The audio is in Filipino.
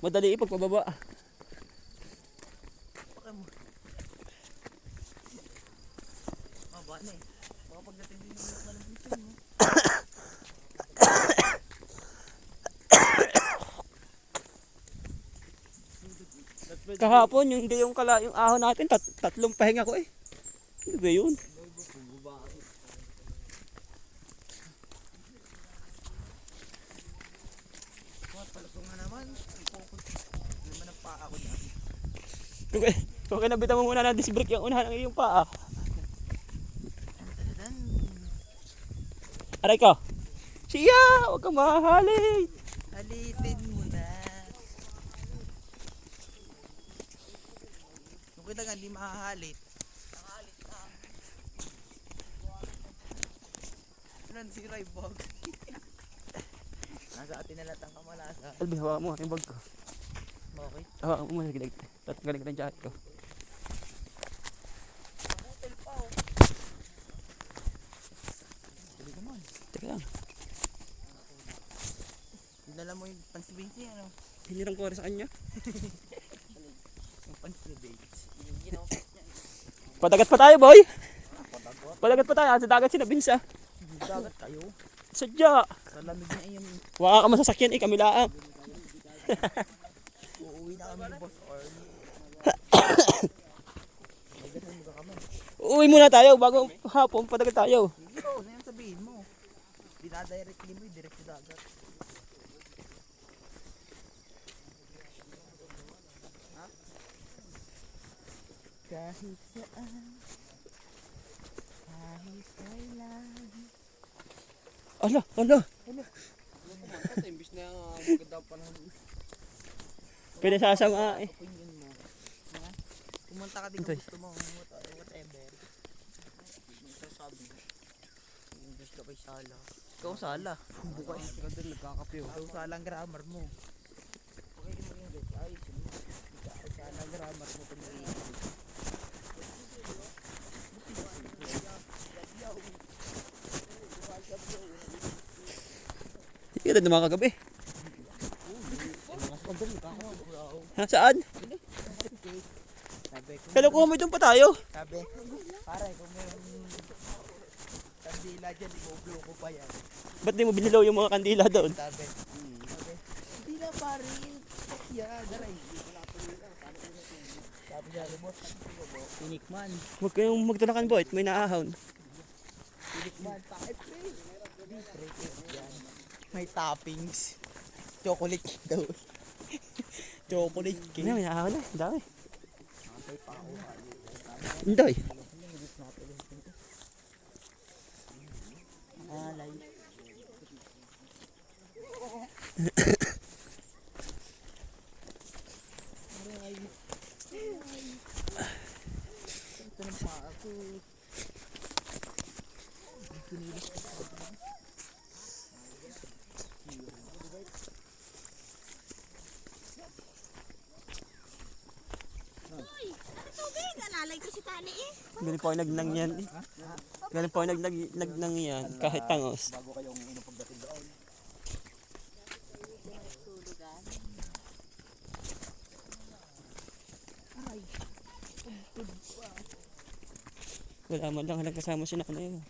Madali ipagpababa. Maba na eh. Baka pagdating din yung malagyan mo. Kahapon yung ahon natin tatlong pahinga ko eh. Ano ba yun? Palusong nga naman. Hindi naman ang paa ko dyan. Kung kinabitan mo muna ng disc brake yung unahan ng iyong paa. Aray ko. Siya! Huwag kang mahahalin. Halitin mo na. Kung kita nga di mahahalit. Nakahalit na. Ano si Raybog? Nasa atin na lahat ang kamalasa. Albi, hawakan mo yung bag ko. Bakit? Hawakan mo muna. Tatanggalin ko ng jacket ko. Hotel pa oh. Dali naman. Teka lang. Dinala mo yung pansibinsi ano? Hinirang ko rin sa kanya. Yung pansibinsi. Padagat pa tayo, boy. Padagat pa tayo. Sa dagat sinabinsa. Dagat kayo. Sadya. Sa lamig na iyong Waka ka masasakyan eh. Kami laang. uuwi na kami ni Boss Orly. Magandang mga kami. Uwi muna tayo bago hapon. Padagat tayo. Hindi ko, ano yung sabihin mo? Dinadirectly mo, direct sa dagat. Ha? Kahit saan, kahit kailan. Ala, ala. Imbis na maganda pa ng Pinasasama eh. opinion mo. Ha? Pumunta ka din kung gusto mo. Whatever. Sasabi mo. English ka kay Sala. Ikaw Sala. Bukas. Ikaw din nagkakape. Ikaw Sala ang grammar mo. Okay din mo English. Ayos yun. Ikaw Sala ang grammar mo kung English. Hindi ka na makagabi. Ha, saan? Kala ko may doon pa tayo. Sabi, pare kung mayroong kandila dyan, i-blow ko pa yan. Ba't di mo binilaw yung mga kandila doon? Sabi, hindi na pare, yeah, daray. Sabi niya, boss, tinikman. Huwag kayong magtulakan, boy. May naahon. Tinikman, takit please. May toppings. Chocolate cake daw. Chocolate cake. May naahon na. Ang dami. Hindi. Alay. Ito na pa ako. Nalalay ko si tali eh. Ganun po ang nagnang yan. Ganun po ang nagnang yan. Kahit tangos. Bago kayong pagdating doon. Wala man lang kasama si nanay.